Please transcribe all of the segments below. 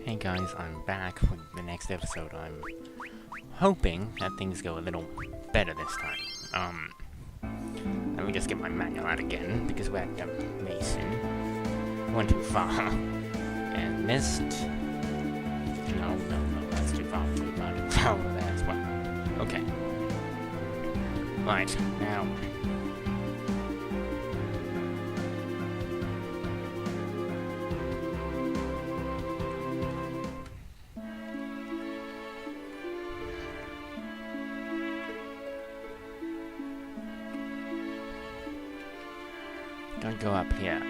Hey guys, I'm back with the next episode. I'm hoping that things go a little better this time. Let me just get my manual out again, because we're at Mason. Went too far. And missed. No, that's too far. Too far over there as well. Okay. Right, now. Don't go up here.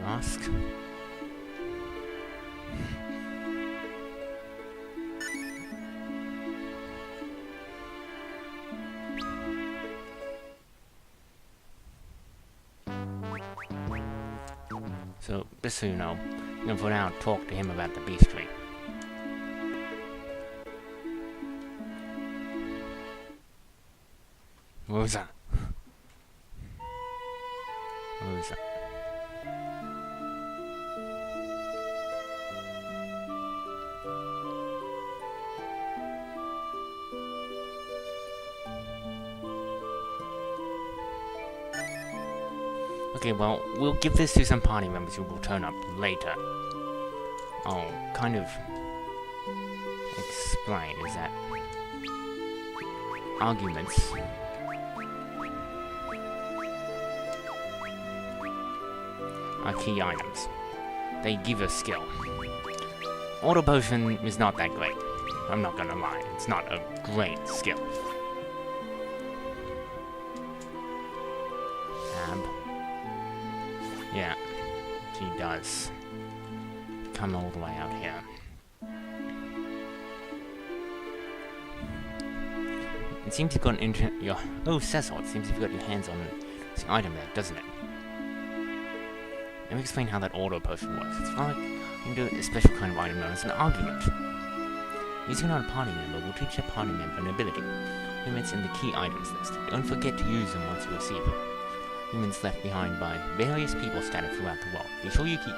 Ask. So, just so you know, I'm gonna for now talk to him about the beastry. What was that? What was that? Okay, well, we'll give this to some party members who will turn up later. I'll kind of explain is that arguments are key items. They give a skill. Auto potion is not that great. I'm not gonna lie, it's not a great skill. Yeah, she does come all the way out here. It seems you've got an Cecil, it seems you've got your hands on this item there, doesn't it? Let me explain how that auto potion works. It's like you can do a special kind of item known as an argument. Using it on a party member will teach that party member an ability. Limits in the key items list. Don't forget to use them once you receive them. Humans left behind by various people scattered throughout the world. Be sure you keep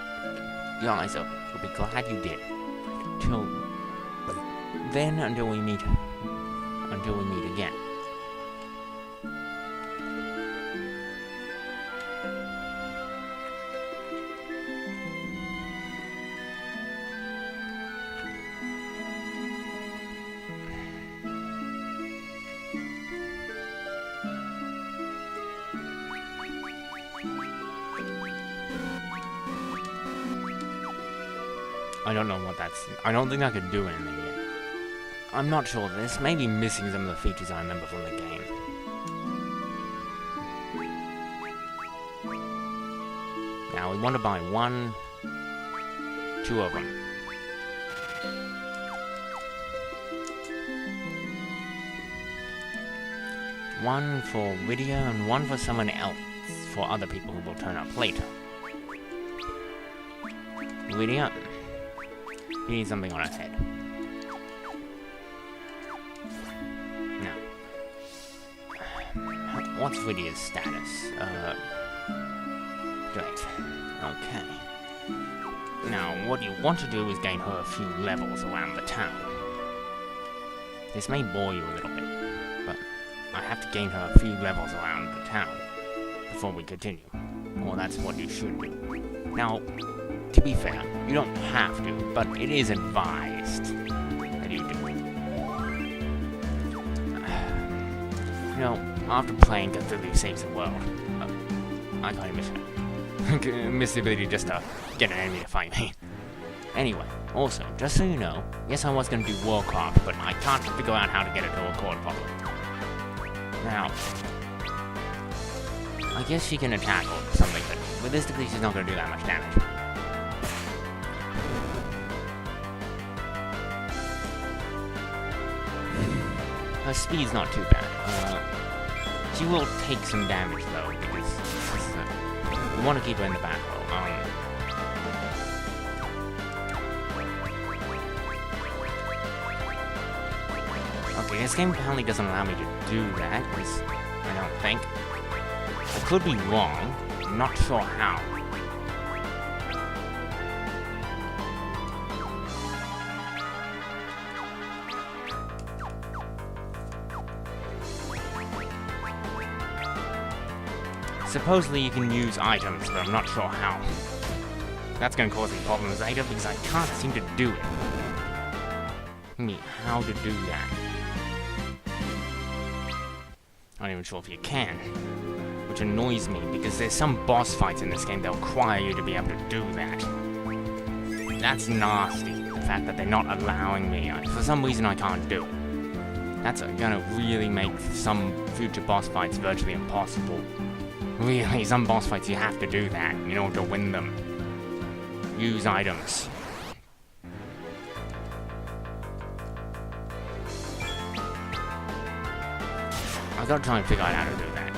your eyes open. You'll be glad you did. Till then, until we meet again. I don't know what that's... I don't think I could do anything yet. I'm not sure. This may be missing some of the features I remember from the game. Now, we want to buy two of them. One for Lydia and one for someone else, for other people who will turn up later. Lydia, you need something on her head. Now, what's Lydia's status? Great. Okay. Now, what you want to do is gain her a few levels around the town. This may bore you a little bit, but I have to gain her a few levels around the town before we continue. Or that's what you should do. Now, to be fair, you don't have to, but it is advised that you do. You know, after playing Cthulhu Saves the World, I kind of miss it. Miss the ability just to get an enemy to fight me. Anyway, also, just so you know, yes, I was going to do Warcraft, but I can't figure out how to get it to record properly. Now, I guess she can attack or something, but realistically, she's not going to do that much damage. Her speed's not too bad. She will take some damage, though, because we want to keep her in the back row. Okay, this game apparently doesn't allow me to do that, because I don't think. I could be wrong. I'm not sure how. Supposedly you can use items, but I'm not sure how. That's gonna cause me problems later because I can't seem to do it. How to do that? I'm not even sure if you can. Which annoys me because there's some boss fights in this game that require you to be able to do that. That's nasty. The fact that they're not allowing me. For some reason I can't do it. That's gonna really make some future boss fights virtually impossible. Really, some boss fights you have to do that in order to win them. Use items. I've got to try and figure out how to do that.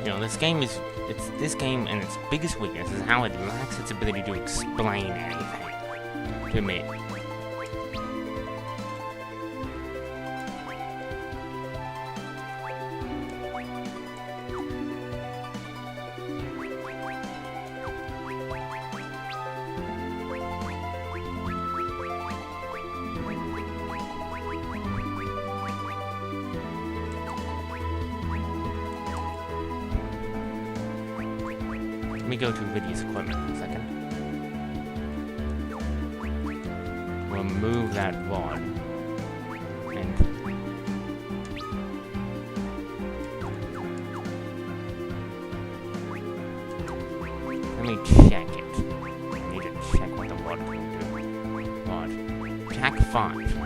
You know, this game and its biggest weakness is how it lacks its ability to explain anything to me. Let me go to Lydia's equipment for a second. We'll move that rod. And let me check it. I need to check what the rod can do. Rod. Attack 5.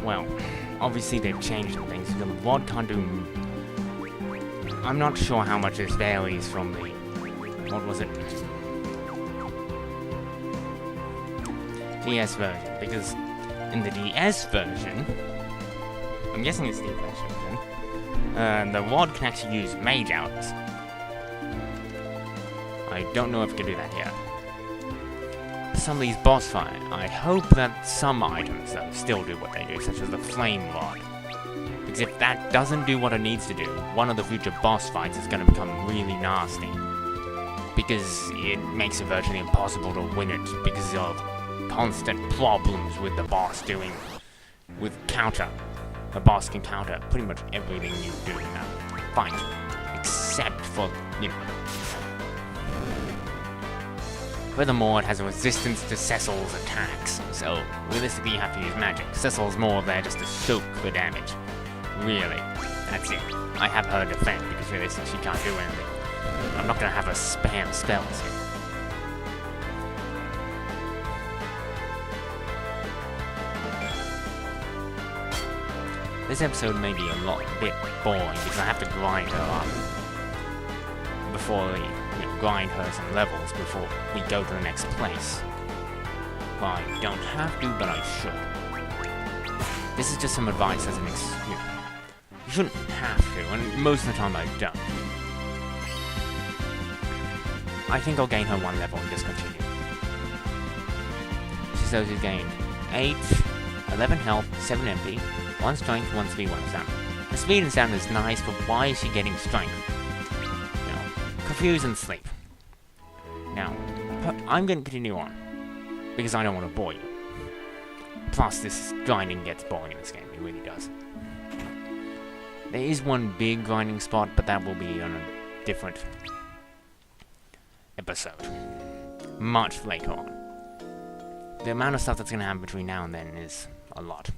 Well, obviously they've changed some things. The rod can't do... I'm not sure how much this varies from the... What was it? DS version. Because in the DS version... I'm guessing it's the DS version. The rod can actually use mage hours. I don't know if it can do that here. Some of these boss fights, I hope that some items though still do what they do, such as the flame rod. Because if that doesn't do what it needs to do, one of the future boss fights is going to become really nasty. Because it makes it virtually impossible to win it because of constant problems with the boss doing... with counter. The boss can counter pretty much everything you do in that fight. Except for, you know... Furthermore, it has a resistance to Cecil's attacks, so realistically you have to use magic. Cecil's more there just to soak the damage. Really. That's it. I have her defend, because realistically she can't do anything. I'm not gonna have her spam spells here. This episode may be a bit boring because I have to grind her up before we grind her some levels before we go to the next place. Well, I don't have to, but I should. This is just some advice as an excuse. You shouldn't have to, and most of the time I don't. I think I'll gain her 1 level and just continue. She says she's gained 8, 11 health, 7 MP, 1 strength, 1 speed, 1 stamina. The speed and stamina is nice, but why is she getting strength? Confuse and sleep. Now, I'm going to continue on, because I don't want to bore you. Plus, this grinding gets boring in this game, it really does. There is one big grinding spot, but that will be on a different episode. Much later on. The amount of stuff that's going to happen between now and then is a lot.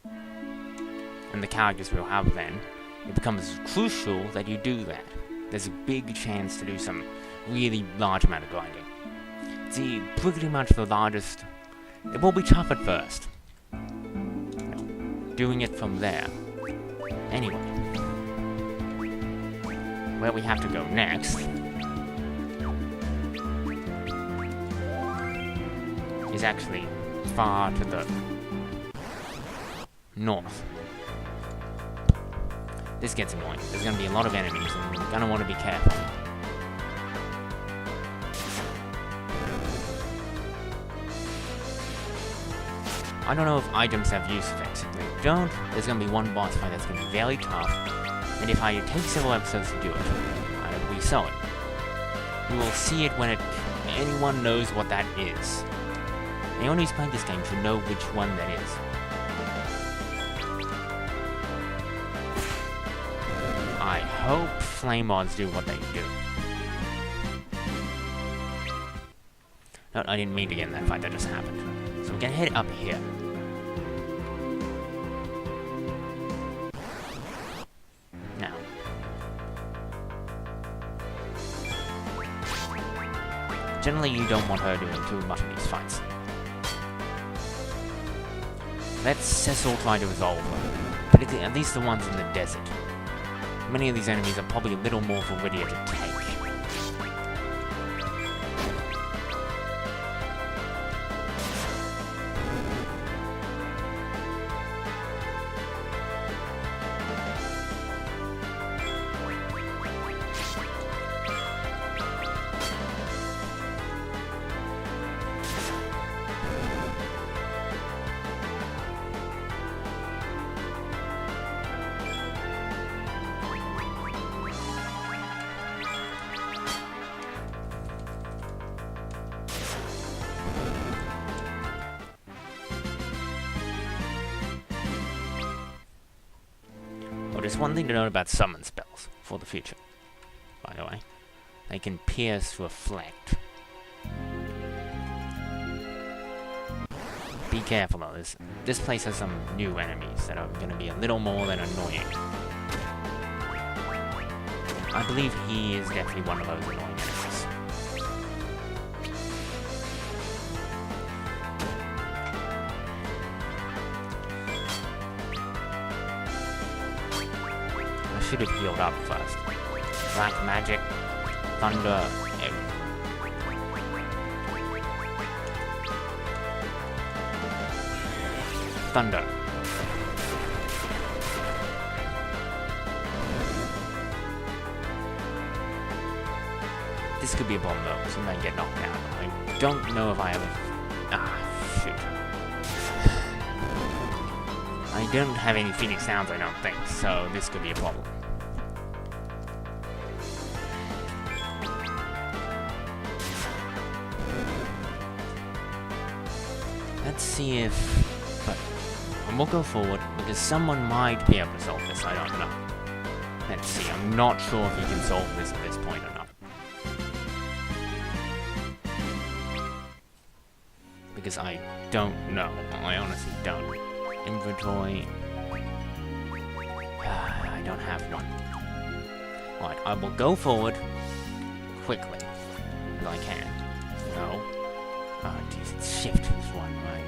And the characters we'll have then, it becomes crucial that you do that. There's a big chance to do some really large amount of grinding. See, pretty much the largest... It will be tough at first. Doing it from there. Anyway. Where we have to go next... is actually far to the... north. This gets annoying. There's going to be a lot of enemies, and you're going to want to be careful. I don't know if items have use effects. If they don't, there's going to be one boss fight that's going to be very tough, and if I take several episodes to do it, I will resell it. You will see it when anyone knows what that is. Anyone who's played this game should know which one that is. I hope flame mods do what they do. No, I didn't mean to get in that fight, that just happened. So we're gonna head up here. Now. Generally you don't want her doing too much of these fights. Let Cecil try to resolve them, particularly at least the ones in the desert. Many of these enemies are probably a little more familiar to take. Well, there's one thing to note about summon spells for the future, by the way. They can pierce, reflect. Be careful though, this place has some new enemies that are going to be a little more than annoying. I believe he is definitely one of those annoying enemies. I should have healed up first. Black magic, thunder, thunder. This could be a bomb though, because he might get knocked down. I don't know if I have shoot. I don't have any Phoenix sounds, I don't think, so this could be a problem. Let's see if... but we'll go forward, because someone might be able to solve this, I don't know. Let's see, I'm not sure if he can solve this at this point or not. Because I don't know. I honestly don't. Inventory. I don't have one. Right, I will go forward quickly as I can. No. Oh, jeez, it's shift is one, right?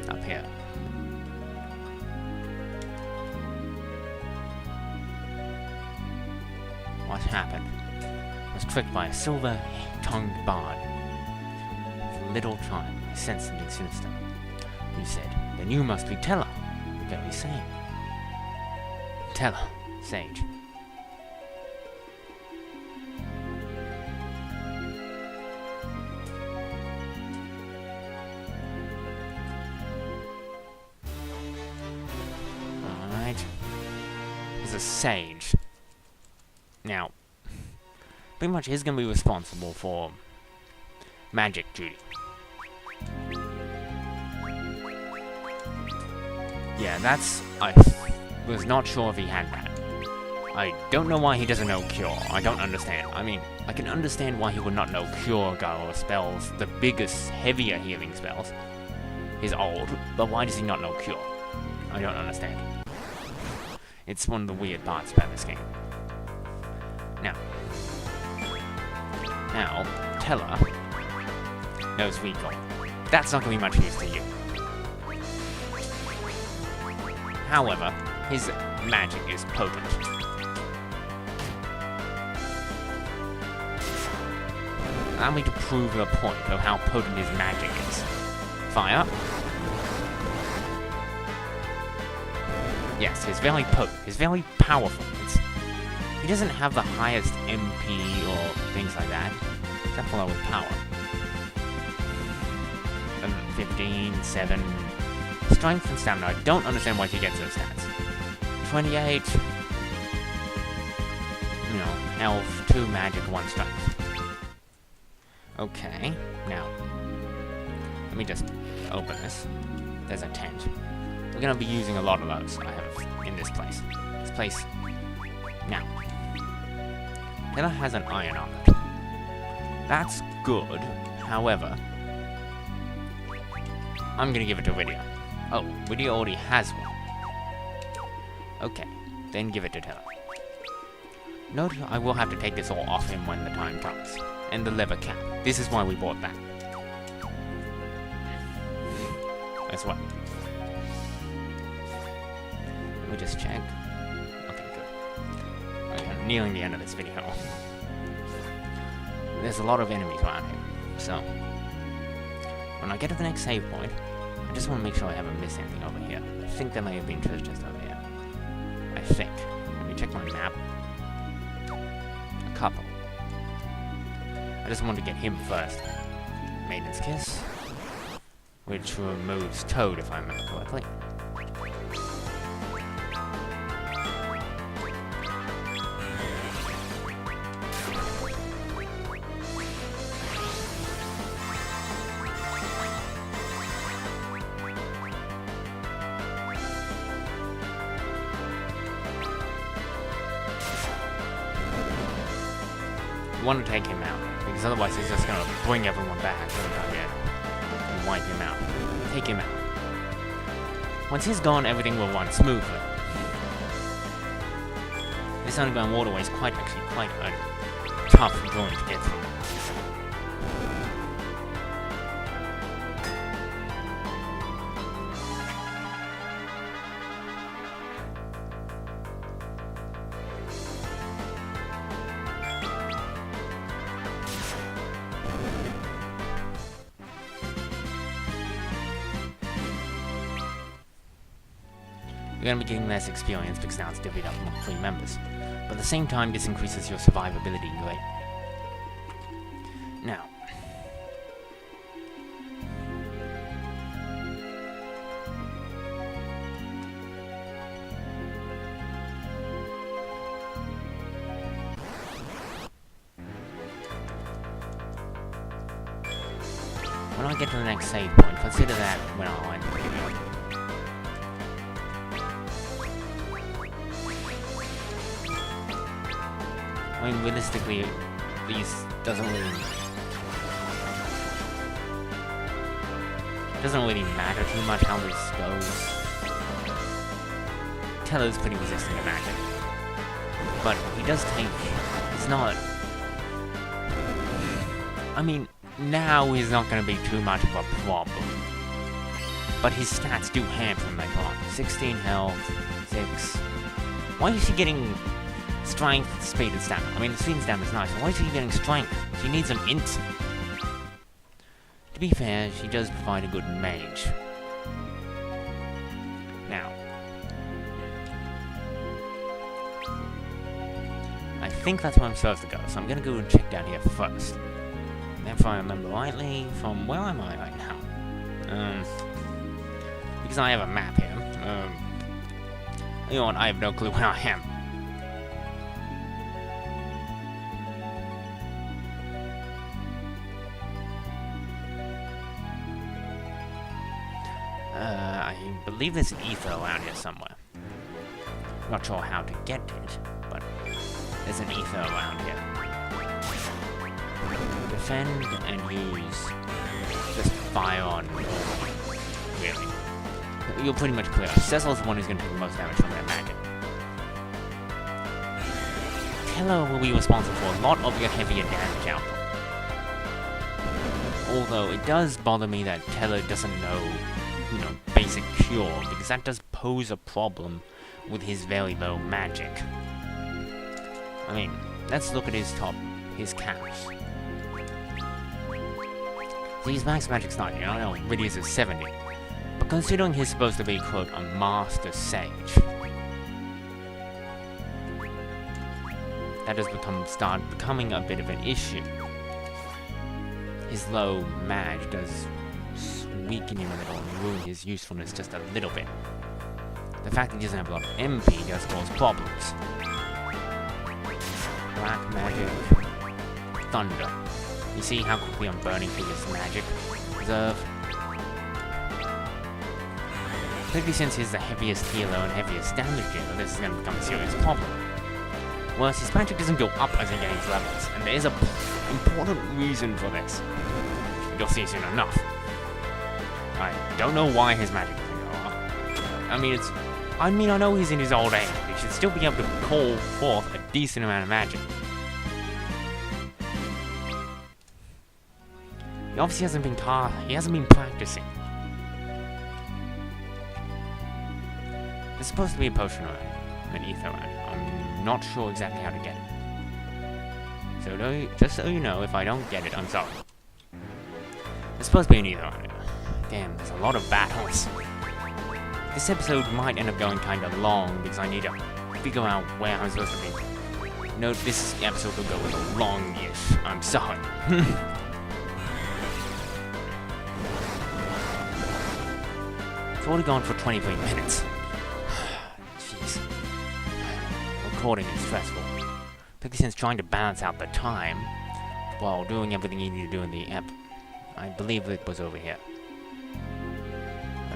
Up here. What happened? I was tricked by a silver-tongued bard. With little time, I sensed something sinister. You said, then you must be Teller. Very same. Teller, sage. Alright. He's a sage. Now, pretty much he's going to be responsible for magic duty. Yeah, that's... I was not sure if he had that. I don't know why he doesn't know Cure. I don't understand. I mean, I can understand why he would not know Cure or spells, the biggest, heavier healing spells. He's old, but why does he not know Cure? I don't understand. It's one of the weird parts about this game. Now, Teller knows Recall. That's not going to be much use to you. However, his magic is potent. Allow me to prove the point of how potent his magic is. Fire. Yes, he's very potent. He's very powerful. He doesn't have the highest MP or things like that, except for with power. 15, 7, strength and stamina. I don't understand why he gets those stats. 28, you know, health, 2 magic, 1 strength. Okay, now, let me just open this. There's a tent. We're gonna be using a lot of those I have in this place. This place, now. Taylor has an iron armor. That's good, however, I'm gonna give it to Lydia. Oh, Lydia already has one. Okay, then give it to Taylor. Note I will have to take this all off him when the time comes. And the leather cap. This is why we bought that. That's what. Let me just check. Okay, good. Okay, I'm nearing the end of this video. There's a lot of enemies around here, so when I get to the next save point, I just want to make sure I haven't missed anything over here. I think there may have been treasure chest over here. I think. Let me check my map. A couple. I just want to get him first. Maiden's Kiss, which removes Toad, if I remember correctly. I want to take him out, because otherwise he's just going to bring everyone back and wipe him out. Take him out. Once he's gone, everything will run smoothly. This underground waterway is actually quite a tough going to get through. You're going to be getting less experience because now it's divvied up among 3 members. But at the same time, this increases your survivability greatly. Now, when I get to the next save point, consider that when I'll end the video. I mean, realistically, these doesn't really Doesn't really matter too much how this goes. Teller's pretty resistant to magic. But he does take... It's not... I mean, now he's not going to be too much of a problem. But his stats do hamper him later on. 16 health, 6... Why is she getting strength, speed, and stamina? I mean, the speed and stamina is nice, but why is she getting strength? She needs them instant. To be fair, she does provide a good mage. Now, I think that's where I'm supposed to go, so I'm gonna go and check down here first. And if I remember rightly, from where am I right now? Because I have a map here. You know what, I have no clue where I am. I believe there's an ether around here somewhere. Not sure how to get it, but there's an ether around here. Defend and use just fire on really. You're pretty much clear. Cecil's the one who's going to take the most damage from that magic. Teller will be responsible for a lot of your heavier damage output. Although it does bother me that Teller doesn't know, basic cure, because that does pose a problem with his very low magic. I mean, let's look at his caps. So his max magic's 90, I know Ridia's is 70. But considering he's supposed to be, quote, a master sage, that does start becoming a bit of an issue. His low mag does weaken him a little and ruin his usefulness just a little bit. The fact that he doesn't have a lot of MP does cause problems. Black magic, thunder. You see how quickly I'm burning through this magic reserve? Particularly since he's the heaviest healer and heaviest damage dealer, this is going to become a serious problem. Worse, his magic doesn't go up as he gains levels, and there is an important reason for this. You'll see soon enough. I don't know why his magic doesn't go up. I know he's in his old age, but he should still be able to call forth a decent amount of magic. He obviously hasn't been practicing. There's supposed to be a potion around, an ether around. I'm not sure exactly how to get it. So just so you know, if I don't get it, I'm sorry. There's supposed to be an ether around it. Damn, there's a lot of battles. This episode might end up going kinda long because I need to figure out where I'm supposed to be. No, this episode will go a little long-ish. I'm sorry. It's already gone for 23 minutes. Jeez. Recording is stressful. Particularly since trying to balance out the time while doing everything you need to do in the ep. I believe it was over here.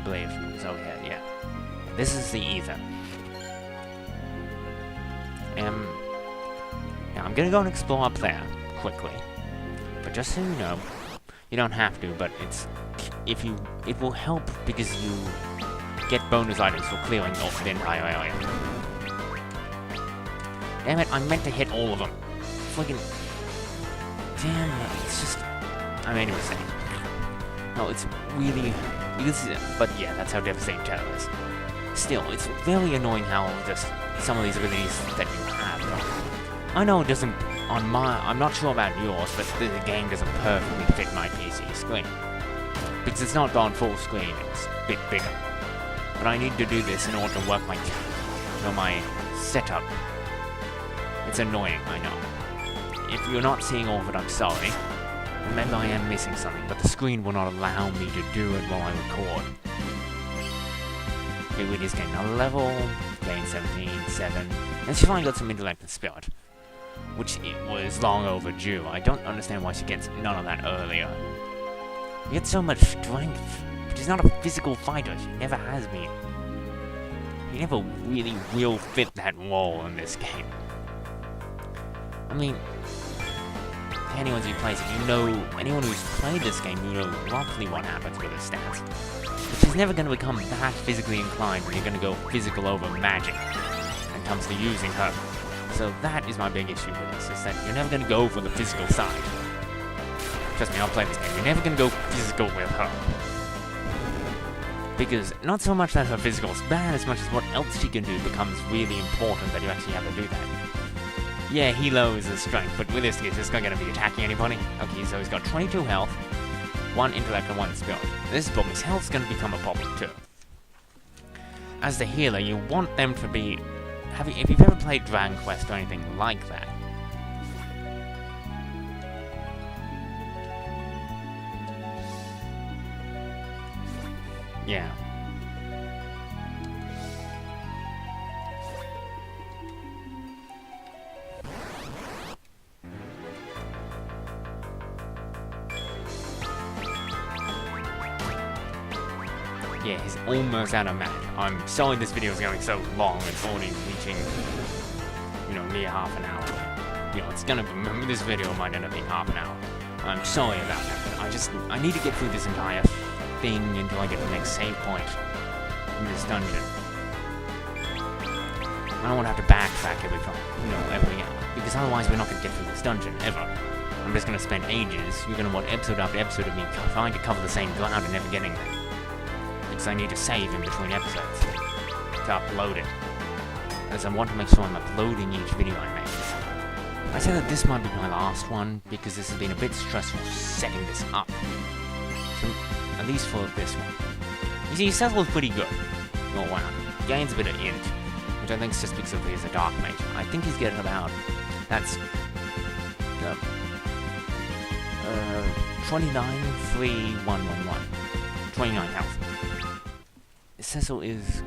Yeah. This is the ether. Now I'm gonna go and explore up there quickly. But just so you know, you don't have to, but it will help because you get bonus items for clearing off the entire area. Damn it, I meant to hit all of them. Fucking... Damn it, it's just... I made a mistake. No, it's really... But yeah, that's how devastating Shadow is. Still, it's very annoying how just some of these abilities that you have, though. I know it doesn't... I'm not sure about yours, but the game doesn't perfectly fit my PC screen. Because it's not gone full screen, it's a bit bigger. But I need to do this in order to work my setup. It's annoying, I know. If you're not seeing all of it, I'm sorry. Remember, I am missing something, but the screen will not allow me to do it while I record. Okay, we just getting another level, gain 17, 7, and she finally got some intellect and spirit. Which it was long overdue. I don't understand why she gets none of that earlier. She gets so much strength, but she's not a physical fighter. She never has been. She never really will fit that role in this game. I mean, anyone who plays it, you know, anyone who's played this game, you know roughly what happens with his stats. Which is never going to become that physically inclined when you're going to go physical over magic when it comes to using her. So that is my big issue with this, is that you're never going to go for the physical side. Trust me, I'll play this game. You're never going to go physical with her. Because not so much that her physical is bad, as much as what else she can do becomes really important that you actually have to do that. Yeah, he lowers his strength, but with this, is this guy going to be attacking anybody? Okay, so he's got 22 health, 1 intellect and 1 skill. This problem, his health's going to become a problem too. As the healer, you want them to be... if you've ever played Dragon Quest or anything like that, yeah. Yeah, he's almost out of mana. I'm sorry this video is going so long. It's already reaching, you know, near half an hour. You know, it's gonna be, this video might end up being half an hour. I'm sorry about that. I need to get through this entire thing until I get to the next save point in this dungeon. I don't want to have to backtrack every hour, because otherwise we're not going to get through this dungeon, ever. I'm just going to spend ages. You're going to want episode after episode of me trying to cover the same ground and never getting there. Because I need to save in between episodes to upload it. As I want to make sure I'm uploading each video I make. I said that this might be my last one, because this has been a bit stressful setting this up. So, at least for this one. You see, Cecil's pretty good all around. Gains a bit of int, which I think is just because he's a dark mage. I think he's getting about... that's... 29, 3, 1, 1, 1. 29 health. Cecil is...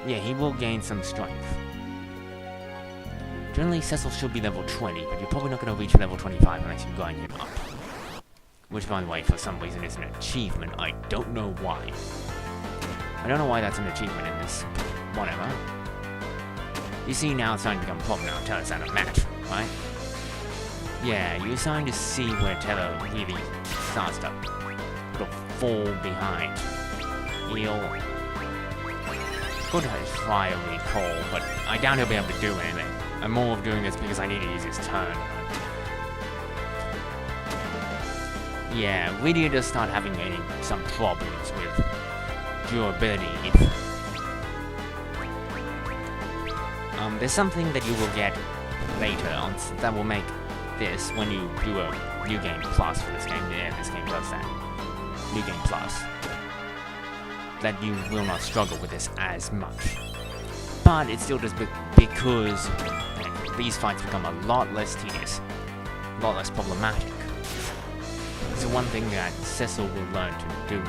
yeah, he will gain some strength. Generally, Cecil should be level 20, but you're probably not going to reach level 25 unless you grind him up. Which, by the way, for some reason is an achievement. I don't know why. I don't know why that's an achievement in this. Whatever. You see, now it's starting to become a problem now. Teller's out of match, right? Yeah, you're starting to see where Teller really starts to fall behind. He'll... could try a recall, but I doubt he'll be able to do anything. I'm more of doing this because I need to use his turn. Yeah, Lydia does start having some problems with durability. There's something that you will get later on that will make this, when you do a New Game Plus for this game, yeah, this game does that. New Game Plus. That you will not struggle with this as much. But it still does because these fights become a lot less tedious, a lot less problematic. It's one thing that Cecil will learn to do,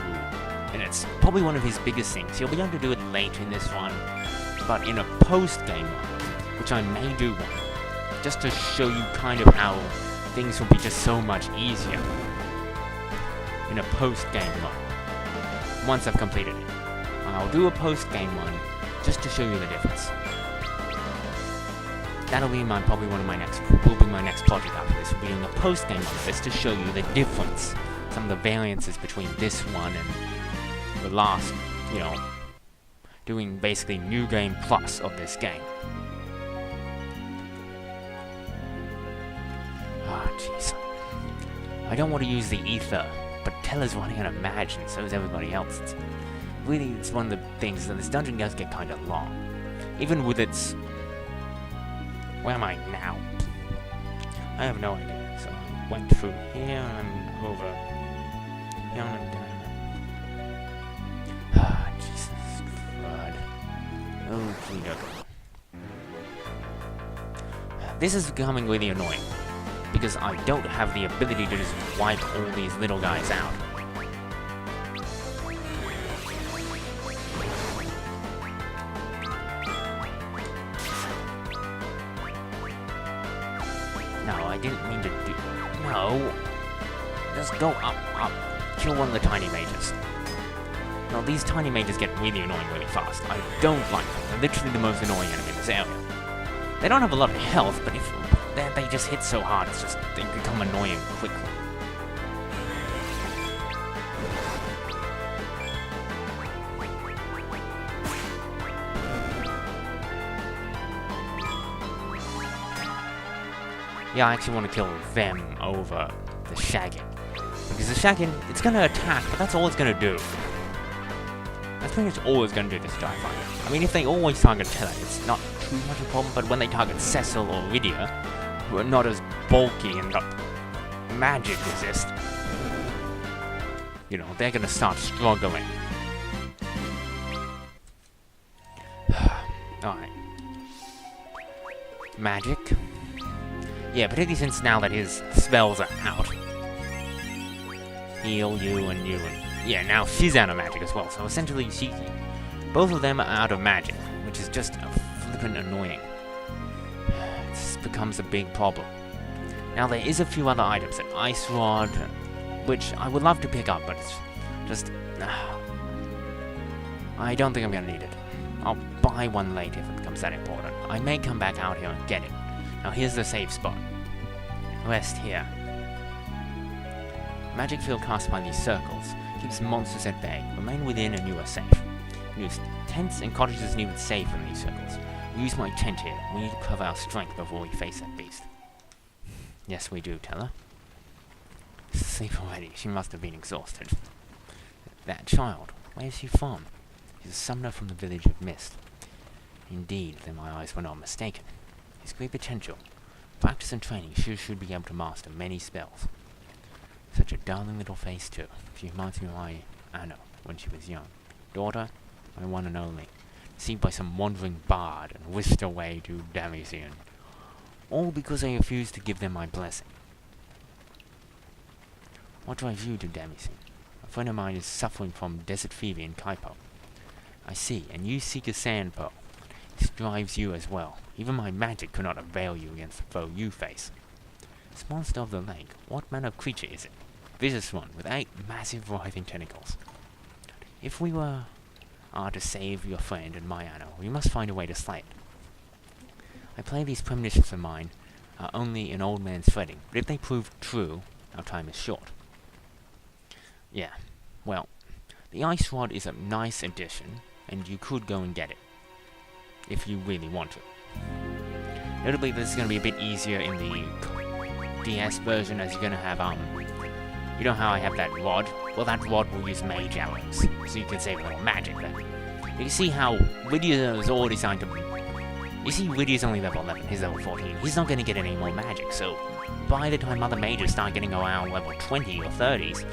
and it's probably one of his biggest things. He'll be able to do it late in this one, but in a post-game one, which I may do one, just to show you kind of how things will be just so much easier in a post-game one. Once I've completed it, I'll do a post-game one just to show you the difference. That'll be probably one of my next project after this. Will be doing a post-game one just to show you the difference, some of the variances between this one and the last, you know, doing basically New Game Plus of this game. Ah, jeez. I don't want to use the ether, but Teller's running out of match, and so is everybody else. It's one of the things that this dungeon does get kind of long. Even with its... where am I now? I have no idea. So I went through here, I'm over... here, I'm down. Ah, Jesus God. Oh, clean up. This is becoming really annoying, because I don't have the ability to just wipe all these little guys out. No, I didn't mean to do... no! Just go up, up. Kill one of the tiny mages. Now, these tiny mages get really annoying really fast. I don't like them. They're literally the most annoying enemy in this area. They don't have a lot of health, but if they just hit so hard, it's just, they become annoying quickly. Yeah, I actually want to kill them over the Shaggin. Because the Shaggin, it's gonna attack, but that's all it's gonna do. That's pretty much all it's gonna do this dive fight. I mean, if they always target Teller, it's not too much of a problem, but when they target Cecil or Lydia, who are not as bulky and got magic resist, you know, they're gonna start struggling. Alright. Magic. Yeah, particularly since now that his spells are out. Heal you and you and... Yeah, now she's out of magic as well, so essentially both of them are out of magic, which is just flippin' annoying. This becomes a big problem. Now there is a few other items, an ice rod, which I would love to pick up, but it's just... I don't think I'm gonna need it. I'll buy one later if it becomes that important. I may come back out here and get it. Now here's the safe spot. Rest here. Magic field cast by these circles keeps monsters at bay. Remain within and you are safe. Use tents and cottages needed safe from these circles. Use my tent here. We need to cover our strength before we face that beast. Yes, we do, Teller. Sleep already. She must have been exhausted. That child, where is she from? She's a summoner from the village of Mist. Indeed, then my eyes were not mistaken. She's great potential. Practice and training, she should be able to master many spells. Such a darling little face, too. She reminds me of my Anna when she was young. Daughter, my one and only. Deceived by some wandering bard and whisked away to Damascene. All because I refused to give them my blessing. What drives you to Damascene? A friend of mine is suffering from desert fever in Kaipo. I see, and you seek a sand pearl. This drives you as well. Even my magic could not avail you against the foe you face. This monster of the lake, what manner of creature is it? Vicious one, with 8 massive writhing tentacles. If we are to save your friend and my Anna, we must find a way to slay it. I play these premonitions of mine are only an old man's fretting, but if they prove true, our time is short. Yeah, well, the ice rod is a nice addition, and you could go and get it, if you really want to. Notably, this is going to be a bit easier in the DS version, as you're going to have, you know how I have that rod? Well, that rod will use mage elements, so you can save a little magic there. You see how Lydia is already starting to... You see, Lydia's only level 11, he's level 14. He's not going to get any more magic, so by the time other mages start getting around level 20 or 30s,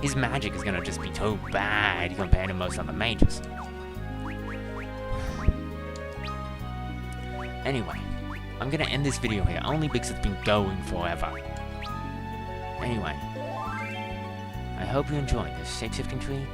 his magic is going to just be so bad compared to most other mages. Anyway, I'm going to end this video here, only because it's been going forever. Anyway, I hope you enjoyed this shape-shifting tree.